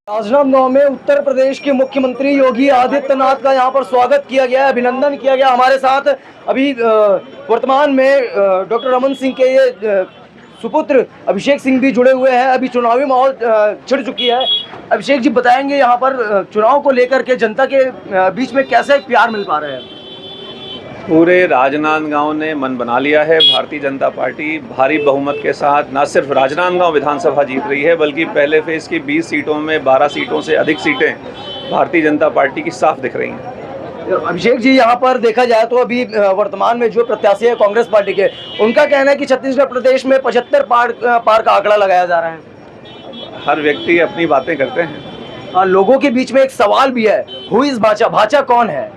राजनांदगांव में उत्तर प्रदेश के मुख्यमंत्री योगी आदित्यनाथ का यहां पर स्वागत किया गया, अभिनंदन किया गया। हमारे साथ अभी वर्तमान में डॉक्टर रमन सिंह के ये सुपुत्र अभिषेक सिंह भी जुड़े हुए हैं। अभी चुनावी माहौल छिड़ चुकी है। अभिषेक जी बताएंगे यहाँ पर चुनाव को लेकर के जनता के बीच में कैसे प्यार मिल पा रहे हैं? पूरे राजनांदगांव ने मन बना लिया है। भारतीय जनता पार्टी भारी बहुमत के साथ न सिर्फ राजनांदगांव विधानसभा जीत रही है, बल्कि पहले फेज की 20 सीटों में 12 सीटों से अधिक सीटें भारतीय जनता पार्टी की साफ दिख रही हैं। अभिषेक जी, यहाँ पर देखा जाए तो अभी वर्तमान में जो प्रत्याशी है कांग्रेस पार्टी के, उनका कहना है कि छत्तीसगढ़ प्रदेश में 75 पार का आंकड़ा लगाया जा रहा है। हर व्यक्ति अपनी बातें करते हैं। लोगों के बीच में एक सवाल भी है, हु इज भाचा? भाचा कौन है?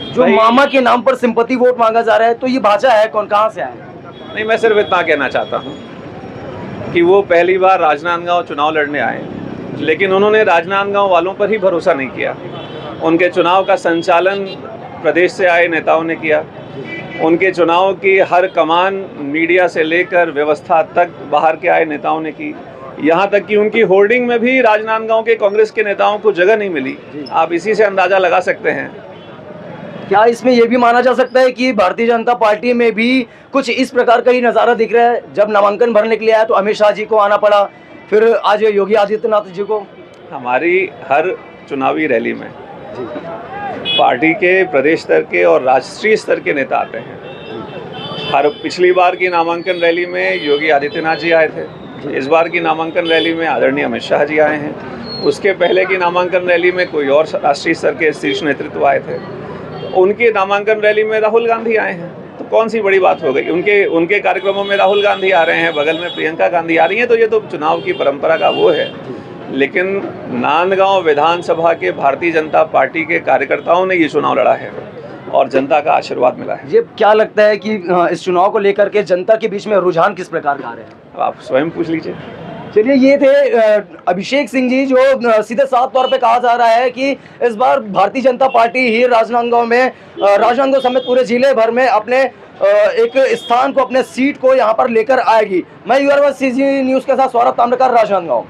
जो मामा के नाम पर सिंपैथी वोट मांगा जा रहा है, तो ये भाचा है कौन, कहां से आया? नहीं, मैं सिर्फ इतना कहना चाहता हूं कि वो पहली बार राजनांदगांव चुनाव लड़ने आए, लेकिन उन्होंने राजनांदगांव वालों पर ही भरोसा नहीं किया। उनके चुनाव का संचालन प्रदेश से आए नेताओं ने किया। उनके चुनाव की हर कमान मीडिया से लेकर व्यवस्था तक बाहर के आए नेताओं ने की। यहाँ तक कि उनकी होर्डिंग में भी राजनांदगांव के कांग्रेस के नेताओं को जगह नहीं मिली। आप इसी से अंदाजा लगा सकते हैं। क्या इसमें यह भी माना जा सकता है कि भारतीय जनता पार्टी में भी कुछ इस प्रकार का ही नज़ारा दिख रहा है? जब नामांकन भरने के लिए आया तो अमित शाह जी को आना पड़ा, फिर आज योगी आदित्यनाथ जी को। हमारी हर चुनावी रैली में पार्टी के प्रदेश स्तर के और राष्ट्रीय स्तर के नेता आते हैं। हर पिछली बार की नामांकन रैली में योगी आदित्यनाथ जी आए थे। इस बार की नामांकन रैली में आदरणीय अमित शाह जी आए हैं। उसके पहले की नामांकन रैली में कोई और राष्ट्रीय स्तर के शीर्ष नेतृत्व आए थे। उनके नामांकन रैली में राहुल गांधी आए हैं, तो कौन सी बड़ी बात हो गई? उनके कार्यक्रमों में राहुल गांधी आ रहे हैं, बगल में प्रियंका गांधी आ रही हैं, तो ये तो चुनाव की परंपरा का वो है। लेकिन नांदगांव विधानसभा के भारतीय जनता पार्टी के कार्यकर्ताओं ने ये चुनाव लड़ा है और जनता का आशीर्वाद मिला है। ये क्या लगता है कि इस चुनाव को लेकर के जनता के बीच में रुझान किस प्रकार का आ रहे हैं? आप स्वयं पूछ लीजिए। चलिए, ये थे अभिषेक सिंह जी, जो सीधे साफ तौर पे कहा जा रहा है कि इस बार भारतीय जनता पार्टी ही राजनांदगांव समेत पूरे जिले भर में अपने एक स्थान को, अपने सीट को यहाँ पर लेकर आएगी। मैं यूआरसीजी न्यूज़ के साथ सौरभ ताम्रकार, राजनांदगांव।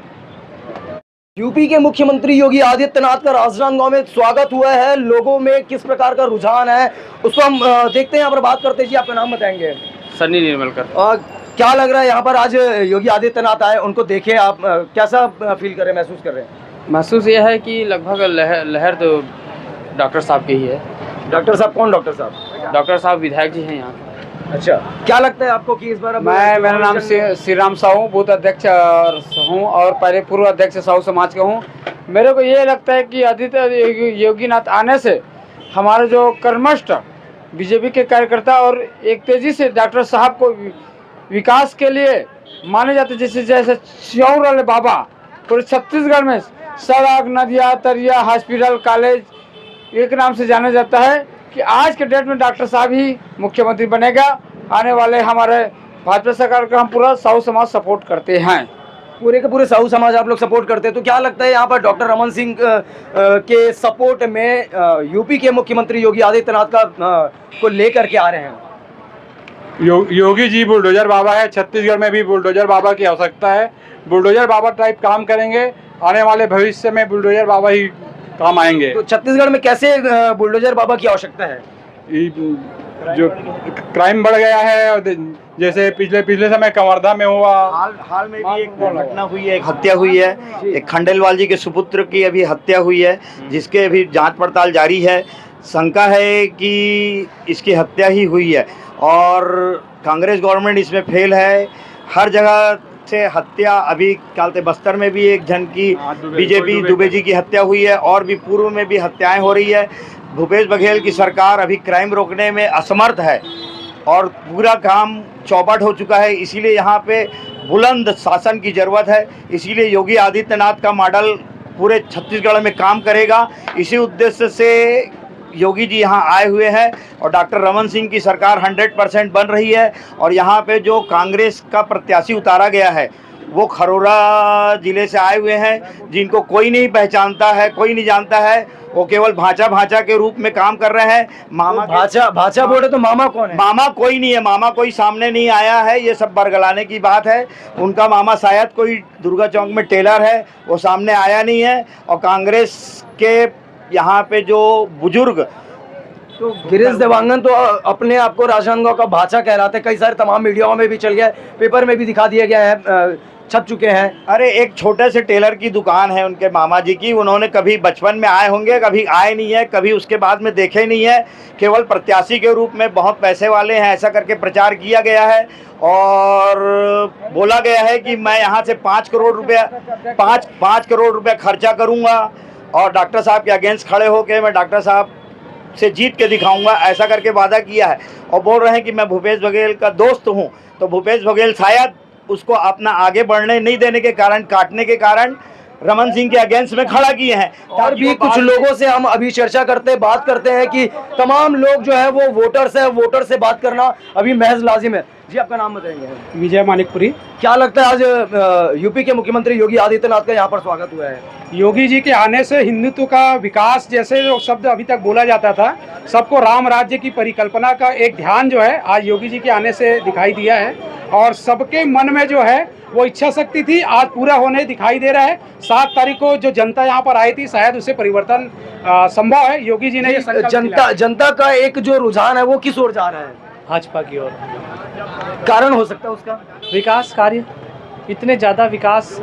यूपी के मुख्यमंत्री योगी आदित्यनाथ का राजनांदगांव में स्वागत हुआ है। लोगों में किस प्रकार का रुझान है उसको हम देखते हैं। यहाँ पर बात करते हैं। जी, आपका नाम बताएंगे? सन्नी निर्मलकर। क्या लग रहा है यहाँ पर आज योगी आदित्यनाथ आए, उनको देखे आप कैसा फील कर रहे हैं, महसूस कर रहे हैं? महसूस यह है कि लगभग लहर तो डॉक्टर साहब की ही है। डॉक्टर साहब कौन? डॉक्टर साहब? डॉक्टर साहब विधायक जी हैं यहाँ। अच्छा, क्या लगता है आपको कि इस बार? मेरा नाम श्री राम साहू, बूथ अध्यक्ष हूँ और पहले पूर्व अध्यक्ष साहू समाज का हूँ। मेरे को ये लगता है कि आदित्य योगीनाथ आने से हमारे जो कर्मष्ट बीजेपी के कार्यकर्ता और एक तेजी से डॉक्टर साहब को विकास के लिए माने जाते, जैसे श्योर वाले बाबा पूरे छत्तीसगढ़ में सड़क, नदियाँ, तरिया, हॉस्पिटल, कॉलेज एक नाम से जाना जाता है कि आज के डेट में डॉक्टर साहब ही मुख्यमंत्री बनेगा। आने वाले हमारे भाजपा सरकार का हम पूरा साहू समाज सपोर्ट करते हैं। पूरे के पूरे साहू समाज आप लोग सपोर्ट करते हैं, तो क्या लगता है यहाँ पर डॉक्टर रमन सिंह के सपोर्ट में यूपी के मुख्यमंत्री योगी आदित्यनाथ को लेकर के आ रहे हैं? योगी जी बुलडोजर बाबा है। छत्तीसगढ़ में भी बुलडोजर बाबा की आवश्यकता है। बुलडोजर बाबा टाइप काम करेंगे। आने वाले भविष्य में बुलडोजर बाबा ही काम आएंगे। तो छत्तीसगढ़ में कैसे बुलडोजर बाबा की आवश्यकता है? जो क्राइम बढ़ गया है, और जैसे पिछले समय कवर्धा में हुआ, हाल में भी एक घटना हुई है, एक हत्या हुई है। एक खंडेलवाल जी के सुपुत्र की अभी हत्या हुई है, जिसके अभी जांच पड़ताल जारी है। शंका है कि इसकी हत्या ही हुई है और कांग्रेस गवर्नमेंट इसमें फेल है। हर जगह से हत्या, अभी कालते बस्तर में भी एक जन की बीजेपी दुबे जी की हत्या हुई है और भी पूर्व में भी हत्याएं हो रही है। भूपेश बघेल की सरकार अभी क्राइम रोकने में असमर्थ है और पूरा काम चौपट हो चुका है। इसीलिए यहाँ पे बुलंद शासन की ज़रूरत है। इसीलिए योगी आदित्यनाथ का मॉडल पूरे छत्तीसगढ़ में काम करेगा। इसी उद्देश्य से योगी जी यहाँ आए हुए हैं और डॉक्टर रमन सिंह की सरकार 100% बन रही है। और यहाँ पे जो कांग्रेस का प्रत्याशी उतारा गया है वो खरोरा जिले से आए हुए हैं, जिनको कोई नहीं पहचानता है, कोई नहीं जानता है। वो केवल भांचा के रूप में काम कर रहे हैं। मामा भाचा बोले तो मामा कौन है? मामा कोई नहीं है, मामा कोई सामने नहीं आया है, ये सब बरगलाने की बात है। उनका मामा शायद कोई दुर्गा चौक में टेलर है, वो सामने आया नहीं है। और कांग्रेस के यहाँ पे जो बुजुर्ग, तो गिरीश देवांगन तो अपने आप को राजनांदगांव का भाचा कहलाते, कई सारे तमाम मीडियाओं में भी चल गया, पेपर में भी दिखा दिए गए हैं, छप चुके हैं। अरे एक छोटे से टेलर की दुकान है उनके मामा जी की, उन्होंने कभी बचपन में आए होंगे, कभी आए नहीं है, कभी उसके बाद में देखे नहीं है। केवल प्रत्याशी के रूप में बहुत पैसे वाले हैं ऐसा करके प्रचार किया गया है और बोला गया है कि मैं यहाँ से 5 करोड़ रुपया 5 करोड़ रुपया खर्चा करूँगा और डॉक्टर साहब के अगेंस्ट खड़े होकर मैं डॉक्टर साहब से जीत के दिखाऊंगा, ऐसा करके वादा किया है। और बोल रहे हैं कि मैं भूपेश बघेल का दोस्त हूं, तो भूपेश बघेल शायद उसको अपना आगे बढ़ने नहीं देने के कारण, काटने के कारण रमन सिंह के अगेंस्ट में खड़ा किए हैं। और भी कुछ लोगों से हम अभी चर्चा करते बात करते हैं कि तमाम लोग जो है वो वोटर्स है, वोटर से बात करना अभी महज लाजिम है। जी आपका नाम बताएंगे? विजय मानिकपुरी। क्या लगता है आज यूपी के मुख्यमंत्री योगी आदित्यनाथ का यहाँ पर स्वागत हुआ है? योगी जी के आने से हिंदुत्व का विकास जैसे जो शब्द अभी तक बोला जाता था, सबको राम राज्य की परिकल्पना का एक ध्यान जो है आज योगी जी के आने से दिखाई दिया है और सबके मन में जो है वो इच्छा शक्ति थी आज पूरा होने दिखाई दे रहा है। 7 तारीख को जो जनता यहाँ पर आई थी शायद उसे परिवर्तन संभव है। योगी जी ने ये जनता का एक जो रुझान है वो किस ओर जा रहा है? भाजपा की ओर। कारण हो सकता है उसका विकास कार्य, इतने ज़्यादा विकास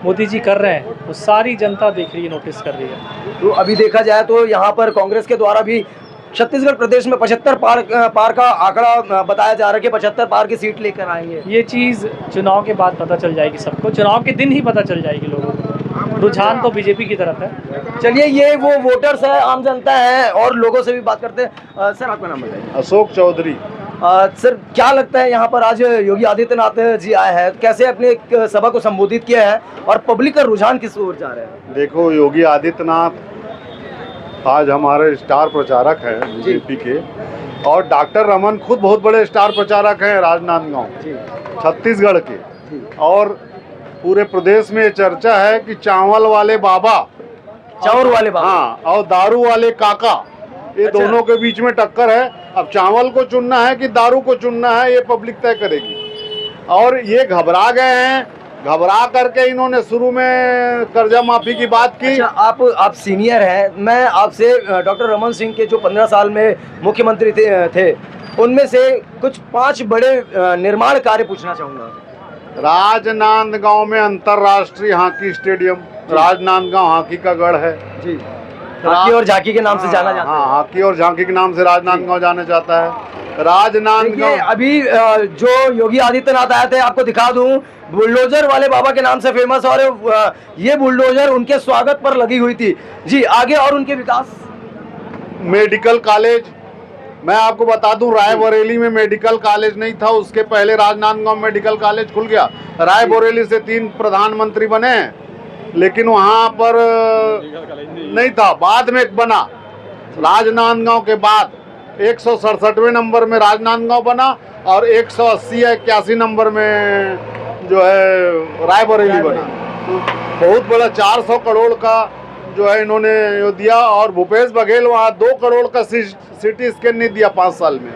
मोदी जी कर रहे हैं, वो सारी जनता देख रही है, नोटिस कर रही है। तो अभी देखा जाए तो यहाँ पर कांग्रेस के द्वारा भी छत्तीसगढ़ प्रदेश में 75 पार का आंकड़ा बताया जा रहा है कि 75 पार की सीट लेकर आएंगे। ये चीज़ चुनाव के बाद पता चल जाएगी सबको, चुनाव के दिन ही पता चल जाएगी लोगों को। रुझान तो बीजेपी की तरफ है। चलिए, ये वो वोटर्स है, आम जनता है और लोगों से भी बात करते हैं। सर आपका नाम बताइए? अशोक चौधरी। सर क्या लगता है यहाँ पर आज योगी आदित्यनाथ जी आए हैं, कैसे अपने एक सभा को संबोधित किया है और पब्लिक का रुझान किस ओर जा रहा है? देखो, योगी आदित्यनाथ आज हमारे स्टार प्रचारक हैं बीजेपी के, और डॉक्टर रमन खुद बहुत बड़े स्टार प्रचारक हैं राजनांदगांव छत्तीसगढ़ के, और पूरे प्रदेश में चर्चा है कि चावल वाले बाबा, चावल वाले बाबा, हाँ, और दारू वाले काका, ये दोनों के बीच में टक्कर है। अब चावल को चुनना है कि दारू को चुनना है ये पब्लिक तय करेगी। और ये घबरा गए हैं, घबरा करके इन्होंने शुरू में कर्जा माफी की बात की। अच्छा, आप सीनियर हैं, मैं आपसे डॉक्टर रमन सिंह के जो 15 साल में मुख्यमंत्री थे उनमें से कुछ 5 बड़े निर्माण कार्य पूछना चाहूँगा। राजनांदगांव में अंतर्राष्ट्रीय हॉकी स्टेडियम, राजनांदगांव हॉकी का गढ़ है जी, हॉकी और झांकी के नाम से जाना जाता है। हाँ, हॉकी और झांकी के नाम से राजनांदगांव जाना जाता है। राजनांदगांव अभी जो योगी आदित्यनाथ आए थे, आपको दिखा दूं, बुलडोजर वाले बाबा के नाम से फेमस, और ये बुलडोजर उनके स्वागत पर लगी हुई थी। जी आगे और उनके विकास। मेडिकल कॉलेज, मैं आपको बता दूं, रायबरेली में मेडिकल कॉलेज नहीं था, उसके पहले राजनांदगांव मेडिकल कॉलेज खुल गया। रायबरेली से 3 प्रधानमंत्री बने, लेकिन वहाँ पर नहीं था, बाद में बना। राजनांदगांव के बाद 167वें नंबर में राजनांदगांव बना और 180 या 81 नंबर में जो है रायबरेली बना। तो बहुत बड़ा 400 करोड़ का जो है इन्होंने दिया। और भूपेश बघेल वहाँ 2 करोड़ का सिटी स्कैन नहीं दिया 5 साल में।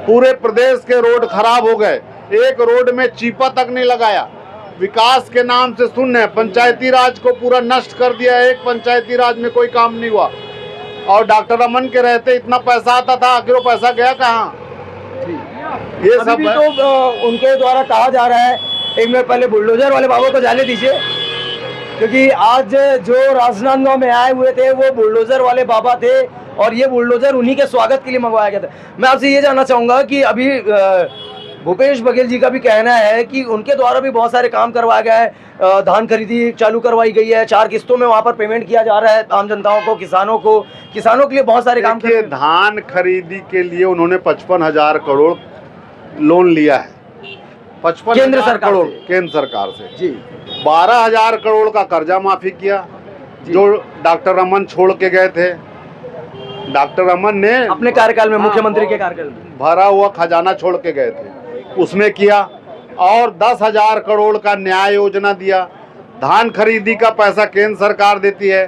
पूरे प्रदेश के रोड खराब हो गए, एक रोड में चीपा तक नहीं लगाया। विकास के नाम से शून्य, पंचायती राज को पूरा नष्ट कर दिया। एक पंचायती राज में कोई काम नहीं हुआ। और डॉक्टर रमन के रहते इतना पैसा आता था, आखिर वो पैसा गया कहाँ? ये सब भी तो उनके द्वारा कहा जा रहा है। एक मिनट पहले बुलडोजर वाले बाबा को जाने दीजिए, क्योंकि आज जो राजनांदगांव में आए हुए थे वो बुलडोजर वाले बाबा थे और ये बुलडोजर उन्हीं के स्वागत के लिए मंगवाया गया था। मैं आपसे ये जानना चाहूँगा कि अभी भूपेश बघेल जी का भी कहना है कि उनके द्वारा भी बहुत सारे काम करवाया गया है, धान खरीदी चालू करवाई गई है, 4 किस्तों में वहाँ पर पेमेंट किया जा रहा है आम जनताओं को, किसानों के लिए बहुत सारे काम किए। धान खरीदी के लिए उन्होंने 55,000 करोड़ लोन लिया है, 55,000 करोड़ केंद्र सरकार से जी। 12,000 करोड़ का कर्जा माफी किया जो डॉक्टर रमन छोड़ के गए थे। डॉक्टर रमन ने अपने कार्यकाल में, मुख्यमंत्री के कार्यकाल में भरा हुआ खजाना छोड़ के गए थे, उसमें किया। और 10,000 करोड़ का न्याय योजना दिया। धान खरीदी का पैसा केंद्र सरकार देती है,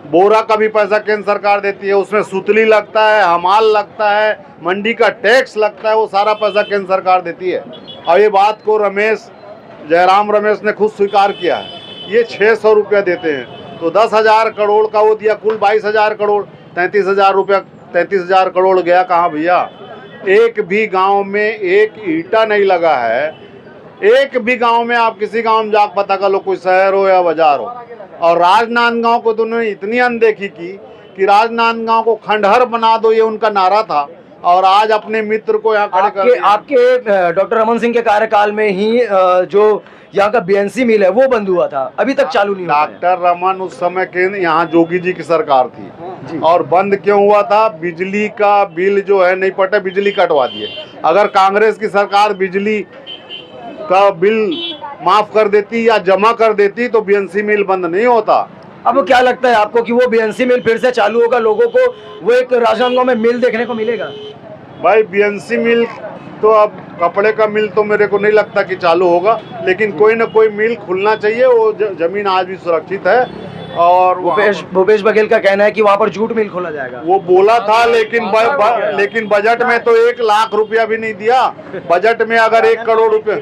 बोरा का भी पैसा केंद्र सरकार देती है, उसमें सुतली लगता है, हमाल लगता है, मंडी का टैक्स लगता है, वो सारा पैसा केंद्र सरकार देती है। और ये बात को जयराम रमेश ने खुद स्वीकार किया है। ये 600 रुपया देते हैं, तो 10,000 करोड़ का वो दिया, कुल 22,000 करोड़, 33,000 रुपया, 33,000 करोड़ गया कहाँ भैया? एक भी गांव में एक ईंटा नहीं लगा है। एक भी गांव में, आप किसी गांव में जाकर पता कर लो, कोई शहर हो या बाजार हो। और राजनांदगांव को तो उन्होंने इतनी अनदेखी की कि राजनांदगांव को खंडहर बना दो, ये उनका नारा था। और आज अपने मित्र को यहाँ खड़े कर आपके डॉक्टर रमन सिंह के कार्यकाल में ही जो यहाँ का बीएनसी मिल है वो बंद हुआ था, अभी तक चालू नहीं हुआ है। डॉक्टर रमन उस समय के यहाँ जोगी जी की सरकार थी और बंद क्यों हुआ था? बिजली का बिल जो है नहीं पटे, बिजली कटवा दिए। अगर कांग्रेस की सरकार बिजली का बिल माफ कर देती या जमा कर देती तो बीएनसी मिल बंद नहीं होता। अब क्या लगता है आपको कि वो बीएनसी मिल फिर से चालू होगा, लोगों को वो एक राजनांदगांव में मिल देखने को मिलेगा? भाई बीएनसी मिल तो अब कपड़े का मिल तो मेरे को नहीं लगता कि चालू होगा, लेकिन कोई ना कोई मिल खुलना चाहिए। वो जमीन आज भी सुरक्षित है। और भूपेश बघेल का कहना है कि वहाँ पर जूट मिल खोला जाएगा। वो बोला था, लेकिन बजट में तो 1 लाख रुपया भी नहीं दिया। बजट में अगर 1 करोड़ रुपया,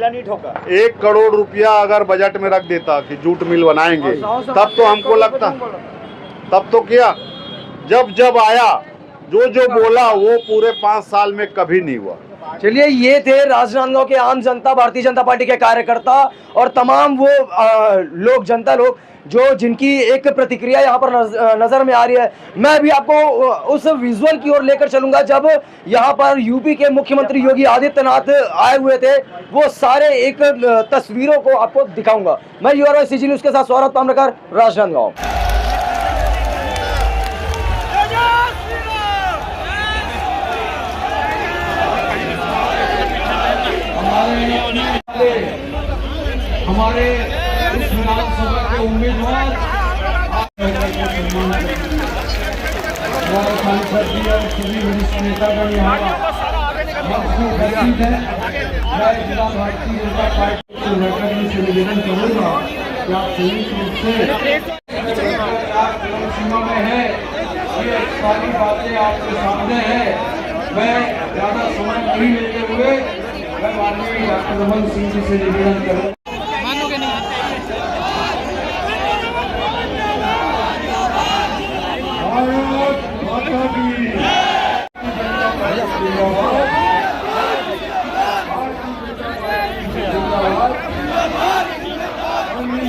1 करोड़ रुपया अगर बजट में रख देता कि जूट मिल बनाएंगे, तब तो हमको लगता, तब तो किया। जब आया जो बोला वो पूरे 5 साल में कभी नहीं हुआ। चलिए, ये थे राजनांदगांव के आम जनता, भारतीय जनता पार्टी के कार्यकर्ता और तमाम वो लोग, जनता लोग जो जिनकी एक प्रतिक्रिया यहाँ पर नजर में आ रही है। मैं भी आपको उस विजुअल की ओर लेकर चलूंगा जब यहाँ पर यूपी के मुख्यमंत्री योगी आदित्यनाथ आए हुए थे। वो सारे एक तस्वीरों को आपको दिखाऊंगा। मैं युवा सीजी न्यूज के साथ सौरभ ताम्रकर, राजनांदगांव। हमारे इस विधानसभा के उम्मीदवार सांसद जी और सभी वरिष्ठ नेतागण यहाँ उपस्थित हैं। मैं जिला भारतीय जनता पार्टी के नेतागण से निवेदन करूँगा कि आप संयुक्त रूप से सीमा में है, ये सारी बातें आपके सामने है। मैं ज़्यादा समय नहीं लेते हुए मैं माननीय डॉक्टर रमन सिंह जी से निवेदन करूँगा।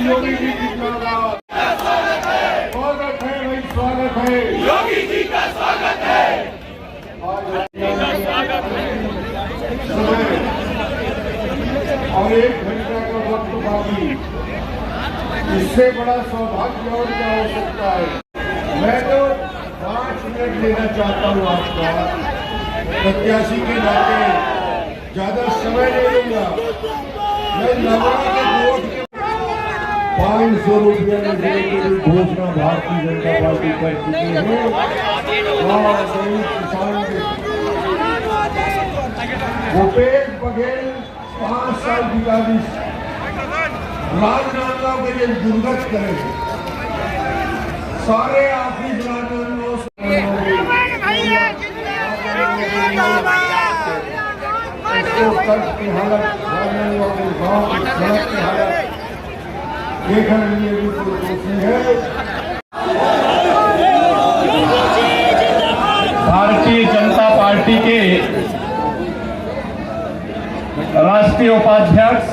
योगी जी जिंदाबाद। स्वागत है भाई, स्वागत है, योगी जी का स्वागत है। और 1 घंटा का वक्त बाकी, इससे बड़ा सौभाग्य और क्या हो सकता है। मैं तो 5 मिनट लेना चाहता हूँ आपका, प्रत्याशी के नाते ज्यादा समय नहीं लूंगा। मैं नगरा के वोट के 500 रुपये में देने की घोषणा भारतीय जनता पार्टी कर चुकी है। और किसान भूपेश बघेल 5 साल की गाजिश राजनांदगांव के लिए दुर्गत करेंगे। सारे आखिरी राजनांदगांव की हालत, राजनांदगांव के गाँव की सड़क की हालत देखने के लिए भी दोषी है। भारतीय जनता पार्टी के राष्ट्रीय उपाध्यक्ष,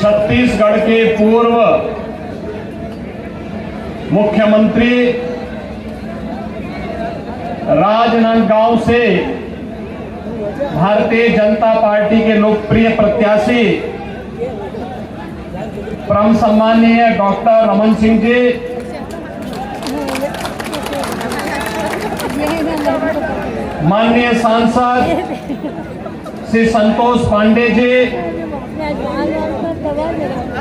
छत्तीसगढ़ के पूर्व मुख्यमंत्री, राजनांदगांव से भारतीय जनता पार्टी के लोकप्रिय प्रत्याशी परम सम्माननीय डॉक्टर रमन सिंह जी, माननीय सांसद श्री संतोष पांडे जी,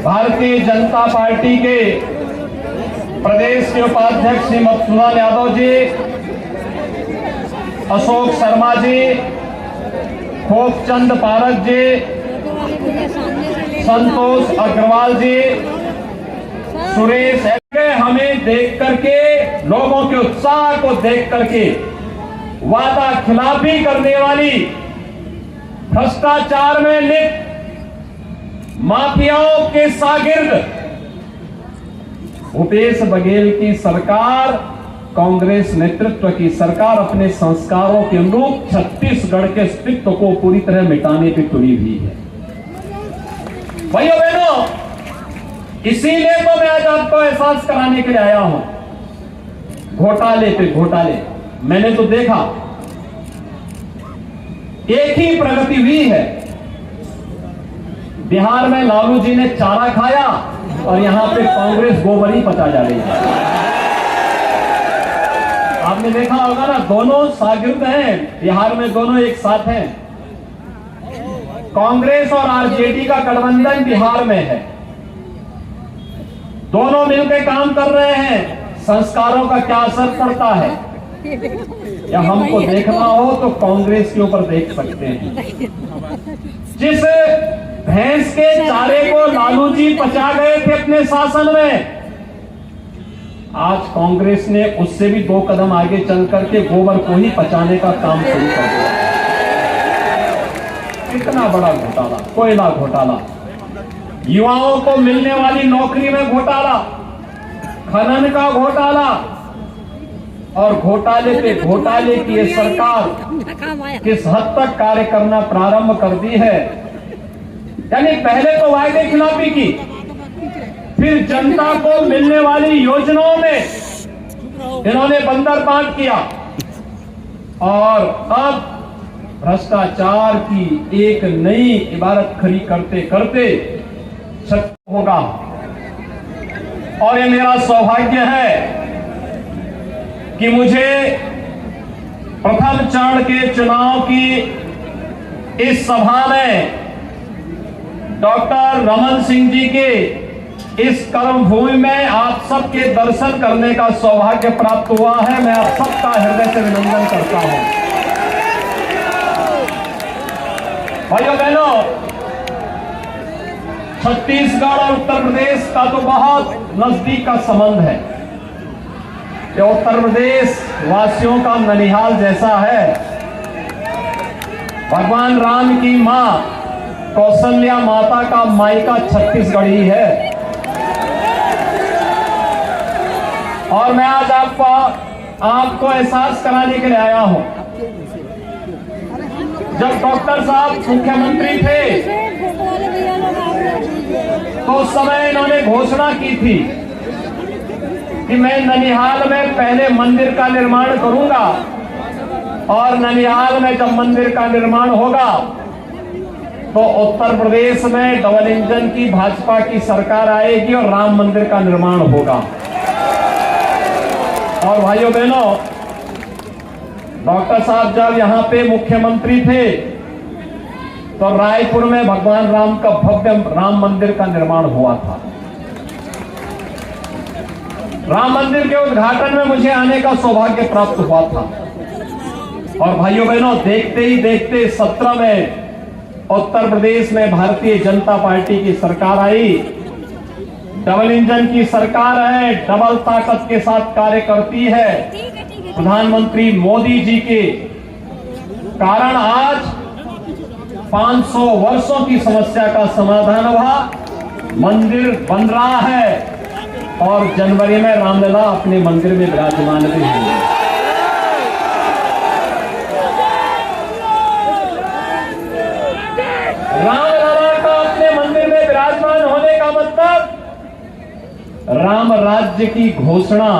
भारतीय जनता पार्टी के प्रदेश के उपाध्यक्ष श्री मधुसूदन यादव जी, अशोक शर्मा जी खोफचंद पारक जी, संतोष अग्रवाल जी, सुरेश ऐसे हमें देख करके, लोगों के उत्साह को देख करके वादा खिलाफी करने वाली, भ्रष्टाचार में लिप्त माफियाओं के शागिर्द भूपेश बघेल की सरकार, कांग्रेस नेतृत्व की सरकार अपने संस्कारों के अनुरूप छत्तीसगढ़ के अस्तित्व को पूरी तरह मिटाने की तुली हुई है। भाइयों बहनों, इसीलिए तो मैं आज आपको एहसास कराने के लिए आया हूं। घोटाले पे घोटाले मैंने तो देखा, एक ही प्रगति हुई है। बिहार में लालू जी ने चारा खाया और यहां पे कांग्रेस गोबरी पचा जा रही है। आपने देखा होगा ना, दोनों शागिर्द हैं बिहार में, दोनों एक साथ हैं। कांग्रेस और आरजेडी का गठबंधन बिहार में है, दोनों मिलकर काम कर रहे हैं। संस्कारों का क्या असर पड़ता है, या हमको देखना हो तो कांग्रेस के ऊपर देख सकते हैं। जिस भैंस के चारे को लालू जी पचा गए थे अपने शासन में, आज कांग्रेस ने उससे भी 2 कदम आगे चल करके गोबर को ही पचाने का काम शुरू कर दिया। कितना बड़ा घोटाला, कोयला घोटाला, युवाओं को मिलने वाली नौकरी में घोटाला, खनन का घोटाला, और घोटाले पे घोटाले की ये सरकार किस हद तक कार्य करना प्रारंभ कर दी है। यानी पहले तो वायदे खिलाफी की, फिर जनता को मिलने वाली योजनाओं में इन्होंने बंदर बांट किया, और अब भ्रष्टाचार की एक नई इबारत खड़ी करते करते सत्य होगा। और ये मेरा सौभाग्य है कि मुझे प्रथम चरण के चुनाव की इस सभा में डॉक्टर रमन सिंह जी के इस कर्मभूमि में आप सबके दर्शन करने का सौभाग्य प्राप्त हुआ है। मैं आप सबका हृदय से अभिनंदन करता हूं। भाइयों बहनों, छत्तीसगढ़ और उत्तर प्रदेश का तो बहुत नजदीक का संबंध है। ये उत्तर प्रदेश वासियों का ननिहाल जैसा है। भगवान राम की मां कौशल्या माता का मायका छत्तीसगढ़ ही है। और मैं आज आपको एहसास कराने के लिए आया हूं। जब डॉक्टर साहब मुख्यमंत्री थे तो उस समय इन्होंने घोषणा की थी कि मैं ननिहाल में पहले मंदिर का निर्माण करूंगा, और ननिहाल में जब मंदिर का निर्माण होगा तो उत्तर प्रदेश में डबल इंजन की भाजपा की सरकार आएगी और राम मंदिर का निर्माण होगा। और भाइयों बहनों, डॉक्टर साहब जब यहां पे मुख्यमंत्री थे तो रायपुर में भगवान राम का भव्य राम मंदिर का निर्माण हुआ था। राम मंदिर के उद्घाटन में मुझे आने का सौभाग्य प्राप्त हुआ था। और भाइयों बहनों, देखते ही देखते 17 में उत्तर प्रदेश में भारतीय जनता पार्टी की सरकार आई। डबल इंजन की सरकार है, डबल ताकत के साथ कार्य करती है। प्रधानमंत्री मोदी जी के कारण आज 500 वर्षों की समस्या का समाधान हुआ, मंदिर बन रहा है, और जनवरी में रामलला अपने मंदिर में विराजमान भी होंगे। रामलला का अपने मंदिर में विराजमान होने का मतलब राम राज्य की घोषणा,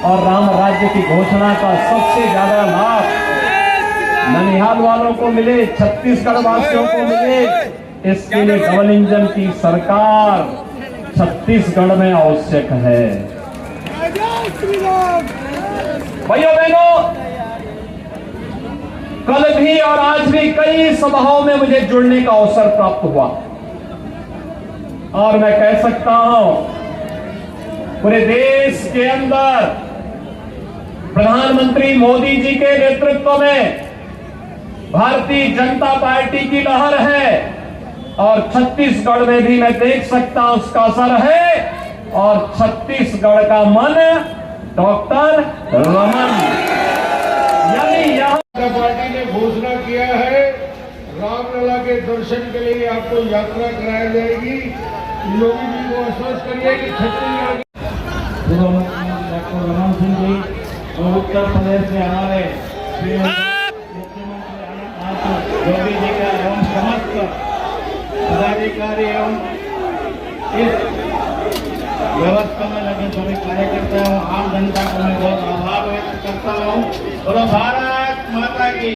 और राम राज्य की घोषणा का सबसे ज्यादा लाभ ननिहाल वालों को मिले, छत्तीसगढ़ वासियों को मिले। इसके लिए डबल इंजन की सरकार छत्तीसगढ़ में आवश्यक है। भाइयों बहनों, कल भी और आज भी कई सभाओं में मुझे जुड़ने का अवसर प्राप्त हुआ, और मैं कह सकता हूं पूरे देश के अंदर प्रधानमंत्री मोदी जी के नेतृत्व में भारतीय जनता पार्टी की लहर है और छत्तीसगढ़ में भी मैं देख सकता हूं उसका असर है। और छत्तीसगढ़ का मन डॉक्टर रमन यानी यहाँ पार्टी ने घोषणा किया है रामलला के दर्शन के लिए आपको यात्रा कराई जाएगी। योगी जी को आश्वस्त करिए कि छत्तीसगढ़ पूर्व मुख्यमंत्री डॉक्टर रमन सिंह जी और उत्तर प्रदेश से हमारे मुख्यमंत्री योगी जी का एवं समस्त पदाधिकारी एवं इस व्यवस्था में लगे सभी कार्यकर्ता एवं आम जनता को मैं बहुत आभार व्यक्त करता हूँ। बोलो भारत माता की।